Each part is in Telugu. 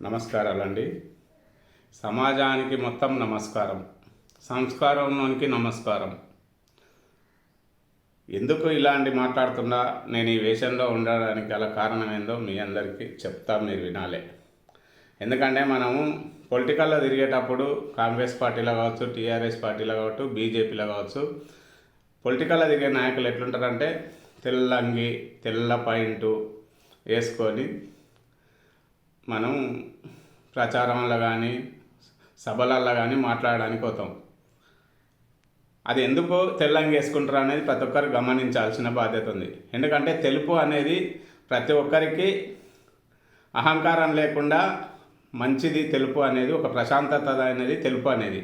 నమస్కారాలండి. సమాజానికి మొత్తం నమస్కారం, సంస్కారంలోనికి నమస్కారం. ఎందుకు ఇలాంటి మాట్లాడుతున్నా, నేను ఈ వేషంలో ఉండడానికి గల కారణం ఏందో మీ అందరికీ చెప్తా, మీరు వినాలి. ఎందుకంటే మనము పొలిటికల్లో తిరిగేటప్పుడు కాంగ్రెస్ పార్టీలో కావచ్చు, టీఆర్ఎస్ పార్టీలో కావచ్చు, బీజేపీలో కావచ్చు, పొలిటికల్లో తిరిగే నాయకులు ఎట్లుంటారంటే తెల్లంగి తెల్ల పాయింటు వేసుకొని మనం ప్రచారంలో కానీ సభలల్లో కానీ మాట్లాడడానికి పోతాం. అది ఎందుకు తెల్లంగి వేసుకుంటారు అనేది ప్రతి ఒక్కరు గమనించాల్సిన బాధ్యత ఉంది. ఎందుకంటే తెలుపు అనేది ప్రతి ఒక్కరికి అహంకారం లేకుండా మంచిది. తెలుపు అనేది ఒక ప్రశాంతత అనేది తెలుపు అనేది.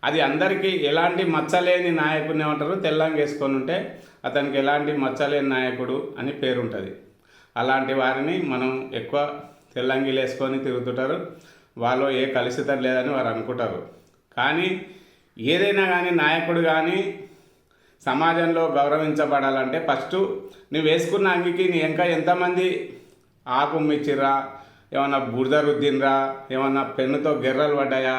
అది అందరికీ ఎలాంటి మచ్చలేని నాయకుడిని ఏమంటారు, తెల్లంగి వేసుకొని ఉంటే అతనికి ఎలాంటి మచ్చలేని నాయకుడు అని పేరు ఉంటుంది. అలాంటి వారిని మనం ఎక్కువ తెల్లంగిలు వేసుకొని తిరుగుతుంటారు. వాళ్ళు ఏ కలుషితం లేదని వారు అనుకుంటారు. కానీ ఏదైనా కానీ నాయకుడు కానీ సమాజంలో గౌరవించబడాలంటే ఫస్ట్ నువ్వు వేసుకున్న అంగికి నీ ఇంకా ఎంతమంది ఆకు మిచ్చిరా, ఏమన్నా బురద రుద్దినరా, ఏమన్నా పెన్నుతో గెర్రలు పడ్డాయా,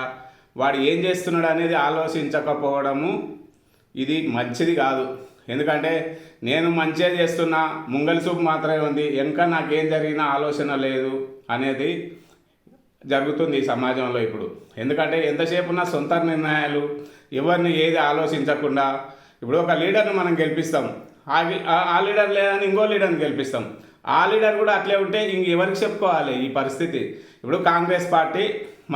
వాడు ఏం చేస్తున్నాడు అనేది ఆలోచించకపోవడము ఇది మంచిది కాదు. ఎందుకంటే నేను మంచిగా చేస్తున్నా, ముంగలి చూపు మాత్రమే ఉంది, ఇంకా నాకేం జరిగినా ఆలోచన లేదు అనేది జరుగుతుంది ఈ సమాజంలో ఇప్పుడు. ఎందుకంటే ఎంతసేపు ఉన్న సొంత నిర్ణయాలు, ఎవరిని ఏది ఆలోచించకుండా. ఇప్పుడు ఒక లీడర్ని మనం గెలిపిస్తాం, ఆ లీడర్ లేదని ఇంకో లీడర్ని గెలిపిస్తాం. ఆ లీడర్ కూడా అట్లే ఉంటే ఎవరికి చెప్పుకోవాలి ఈ పరిస్థితి? ఇప్పుడు కాంగ్రెస్ పార్టీ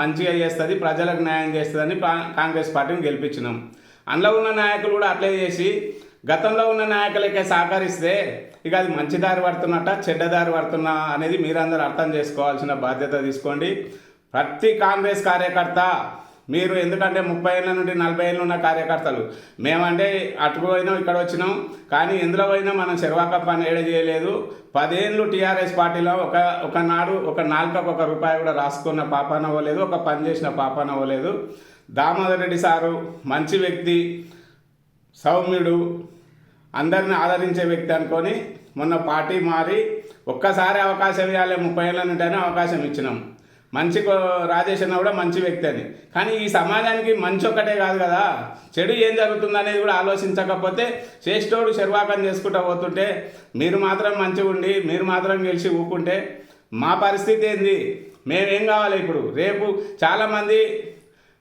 మంచిగా చేస్తుంది, ప్రజలకు న్యాయం చేస్తుందని కాంగ్రెస్ పార్టీని గెలిపించినాం. అందులో ఉన్న నాయకులు కూడా అట్లే చేసి గతంలో ఉన్న నాయకులకే సహకరిస్తే ఇక అది మంచి దారి పడుతున్నట్ట, చెడ్డ దారి పడుతున్నా అనేది మీరందరూ అర్థం చేసుకోవాల్సిన బాధ్యత తీసుకోండి. ప్రతి కాంగ్రెస్ కార్యకర్త మీరు, ఎందుకంటే 30 ఏళ్ళ నుండి 40 ఏళ్ళు ఉన్న కార్యకర్తలు మేమంటే అటుకు పోయినాం, ఇక్కడ వచ్చినాం, కానీ ఎందులో పోయినా మనం చెరవాక పని ఏడ చేయలేదు. 10 ఏళ్ళు టీఆర్ఎస్ పార్టీలో ఒకనాడు ఒక నాలుకకు ₹1 కూడా రాసుకున్న పాపాన అవ్వలేదు, ఒక పని చేసిన పాపాన అవ్వలేదు. దామోదర్ రెడ్డి సారు మంచి వ్యక్తి, సౌమ్యుడు, అందరిని ఆదరించే వ్యక్తి అనుకొని మొన్న పార్టీ మారి ఒక్కసారి అవకాశం ఇవ్వాలి, 30 ఏళ్ళ నుండి అవకాశం ఇచ్చినాం. మంచి రాజేష్ అన్న కూడా మంచి వ్యక్తి అని. కానీ ఈ సమాజానికి మంచి ఒక్కటే కాదు కదా, చెడు ఏం జరుగుతుంది అనేది కూడా ఆలోచించకపోతే చేష్టోడు శర్వాకం చేసుకుంటూ పోతుంటే మీరు మాత్రం మంచిగా ఉండి మీరు మాత్రం గెలిచి ఊకుంటే మా పరిస్థితి ఏంది? మేమేం కావాలి? ఇప్పుడు రేపు చాలామంది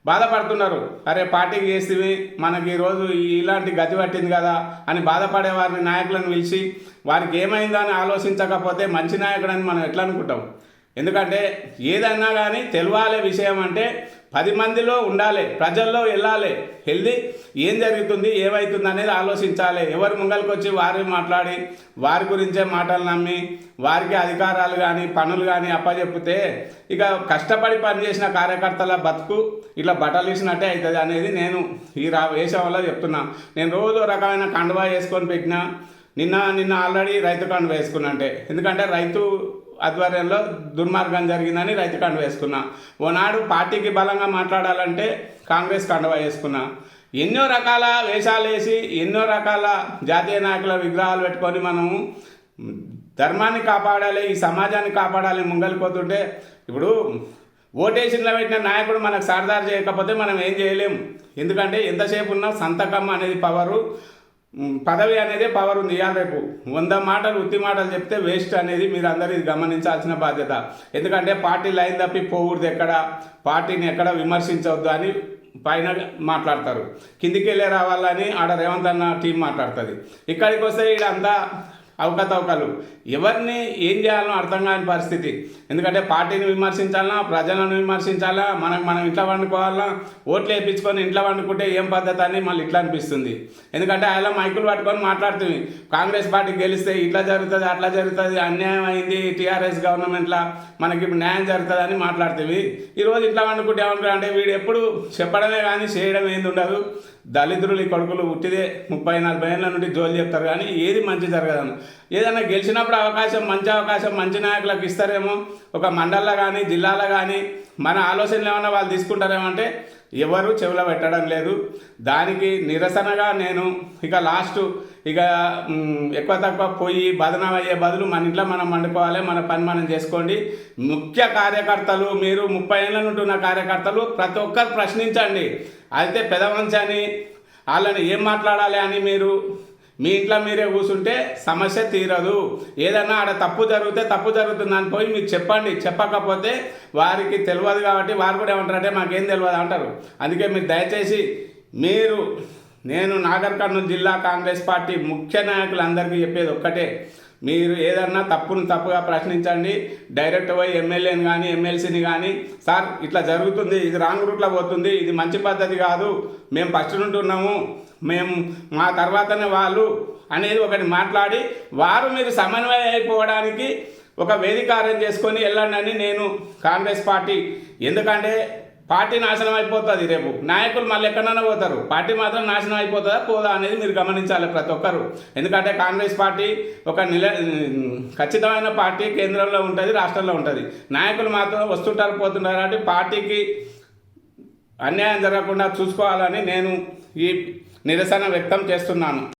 బాధపడుతున్నారు, అరే పార్టీకి చేస్తే మనకి ఈరోజు ఇలాంటి గతి పట్టింది కదా అని బాధపడే వారిని, నాయకులను పిలిచి వారికి ఏమైందో అని ఆలోచించకపోతే మంచి నాయకుడు అని మనం ఎట్లా అనుకుంటాం? ఎందుకంటే ఏదన్నా కానీ తెలవాలి విషయం అంటే 10 మందిలో ఉండాలి, ప్రజల్లో వెళ్ళాలి, వెళ్ళి ఏం జరుగుతుంది ఏమవుతుంది అనేది ఆలోచించాలి. ఎవరు ముంగలికి వచ్చి వారి మాట్లాడి వారి గురించే మాటలు నమ్మి వారికి అధికారాలు కానీ పనులు కానీ అప్పచెప్పితే ఇక కష్టపడి పనిచేసిన కార్యకర్తల బతుకు ఇట్లా బట్టలిసినట్టే అవుతుంది అనేది నేను ఈ వేషం వల్ల చెప్తున్నా. నేను రోజు రకమైన కండువా వేసుకొని పెట్టినా, నిన్న ఆల్రెడీ రైతు కండువా వేసుకున్నా. అంటే ఎందుకంటే రైతు ఆధ్వర్యంలో దుర్మార్గం జరిగిందని రైతు కండువా వేసుకున్నా. ఓనాడు పార్టీకి బలంగా మాట్లాడాలంటే కాంగ్రెస్ కండువా వేసుకున్నా. ఎన్నో రకాల వేషాలు వేసి ఎన్నో రకాల జాతీయ నాయకుల విగ్రహాలు పెట్టుకొని మనము ధర్మాన్ని కాపాడాలి, ఈ సమాజాన్ని కాపాడాలి ముంగలిపోతుంటే ఇప్పుడు ఓటేషన్లో పెట్టిన నాయకుడు మనకు సర్దారు చేయకపోతే మనం ఏం చేయలేము. ఎందుకంటే ఎంతసేపు ఉన్నా సంతకం అనేది పవరు, పదవి అనేది పవర్ ఉంది. ఇవాళ రేపు 100 మాటలు ఉత్తి మాటలు చెప్తే వేస్ట్ అనేది మీరు అందరూ ఇది గమనించాల్సిన బాధ్యత. ఎందుకంటే పార్టీ లైన్ తప్పి పోకూడదు, ఎక్కడ పార్టీని ఎక్కడ విమర్శించవద్దు అని పైన మాట్లాడతారు, కిందికి వెళ్ళే రావాలని ఆడ రేవంత్ అన్న టీం మాట్లాడుతుంది. ఇక్కడికి వస్తే వీళ్ళంతా అవకతవకలు, ఎవరిని ఏం చేయాలో అర్థం కాని పరిస్థితి. ఎందుకంటే పార్టీని విమర్శించాలా, ప్రజలను విమర్శించాలా, మనం ఇంట్లో వండుకోవాలా, ఓట్లు వేయించుకొని ఇంట్లో వండుకుంటే ఏం పద్ధతి అని మళ్ళీ ఇట్లా అనిపిస్తుంది. ఎందుకంటే ఆయన మైకులు పట్టుకొని మాట్లాడుతుంది, కాంగ్రెస్ పార్టీకి గెలిస్తే ఇట్లా జరుగుతుంది అట్లా జరుగుతుంది, అన్యాయం అయింది టీఆర్ఎస్ గవర్నమెంట్లో, మనకి ఇప్పుడు న్యాయం జరుగుతుంది అని మాట్లాడుతుంది. ఈరోజు ఇట్లా వండుకుంటే ఏమనుకుంటా అంటే వీడు ఎప్పుడు చెప్పడమే కానీ చేయడం ఏంది ఉండదు. దళిద్రులు ఈ కొడుకులు ఉట్టిదే 30-40 ఏళ్ళ నుండి జోలు చెప్తారు కానీ ఏది మంచి జరగదన్న. ఏదైనా గెలిచినప్పుడు అవకాశం, మంచి నాయకులకు ఇస్తారేమో, ఒక మండల్లో కానీ జిల్లాలో కానీ మన ఆలోచనలు ఏమన్నా వాళ్ళు తీసుకుంటారేమో అంటే ఎవరు చెవులో పెట్టడం లేదు. దానికి నిరసనగా నేను ఇక లాస్ట్ ఇక ఎక్కువ తక్కువ పోయి బదనాం అయ్యే బదులు మన ఇంట్లో మనం వండుకోవాలి, మన పని మనం చేసుకోండి. ముఖ్య కార్యకర్తలు, మీరు 30 ఏళ్ళ నుండి ఉన్న కార్యకర్తలు ప్రతి ఒక్కరు ప్రశ్నించండి. అయితే పెద్ద మనిషి అని వాళ్ళని ఏం మాట్లాడాలి అని మీరు మీ ఇంట్లో మీరే కూర్చుంటే సమస్య తీరదు. ఏదన్నా ఆడ తప్పు జరిగితే తప్పు జరుగుతుందని పోయి మీరు చెప్పండి. చెప్పకపోతే వారికి తెలియదు కాబట్టి వారు కూడా ఏమంటారంటే మాకేం తెలియదు అంటారు. అందుకే మీరు దయచేసి నేను నాగర్ కర్నూలు జిల్లా కాంగ్రెస్ పార్టీ ముఖ్య నాయకులందరికీ చెప్పేది ఒక్కటే, మీరు ఏదన్నా తప్పుగా ప్రశ్నించండి. డైరెక్ట్ పోయి ఎమ్మెల్యేని కానీ ఎమ్మెల్సీని కానీ సార్ ఇట్లా జరుగుతుంది, ఇది రాంగ్ రూట్లో పోతుంది, ఇది మంచి పద్ధతి కాదు, మేము ఫస్ట్ నుండి ఉన్నాము, మేము మా తర్వాతనే వాళ్ళు అనేది ఒకటి మాట్లాడి వారు మీరు సమన్వయం అయిపోవడానికి ఒక వేదిక అరేంజ్ చేసుకొని వెళ్ళండి అని నేను కాంగ్రెస్ పార్టీ. ఎందుకంటే పార్టీ నాశనం అయిపోతుంది, రేపు నాయకులు మళ్ళీ ఎక్కడైనా పోతారు, పార్టీ మాత్రం నాశనం అయిపోతుందా పోదా అనేది మీరు గమనించాలి ప్రతి ఒక్కరు. ఎందుకంటే కాంగ్రెస్ పార్టీ ఒక ఖచ్చితమైన పార్టీ, కేంద్రంలో ఉంటుంది, రాష్ట్రంలో ఉంటుంది. నాయకులు మాత్రం వస్తుంటారు పోతుంటారు కాబట్టి పార్టీకి అన్యాయం జరగకుండా చూసుకోవాలని నేను ఈ నిరసన వ్యక్తం చేస్తున్నాను.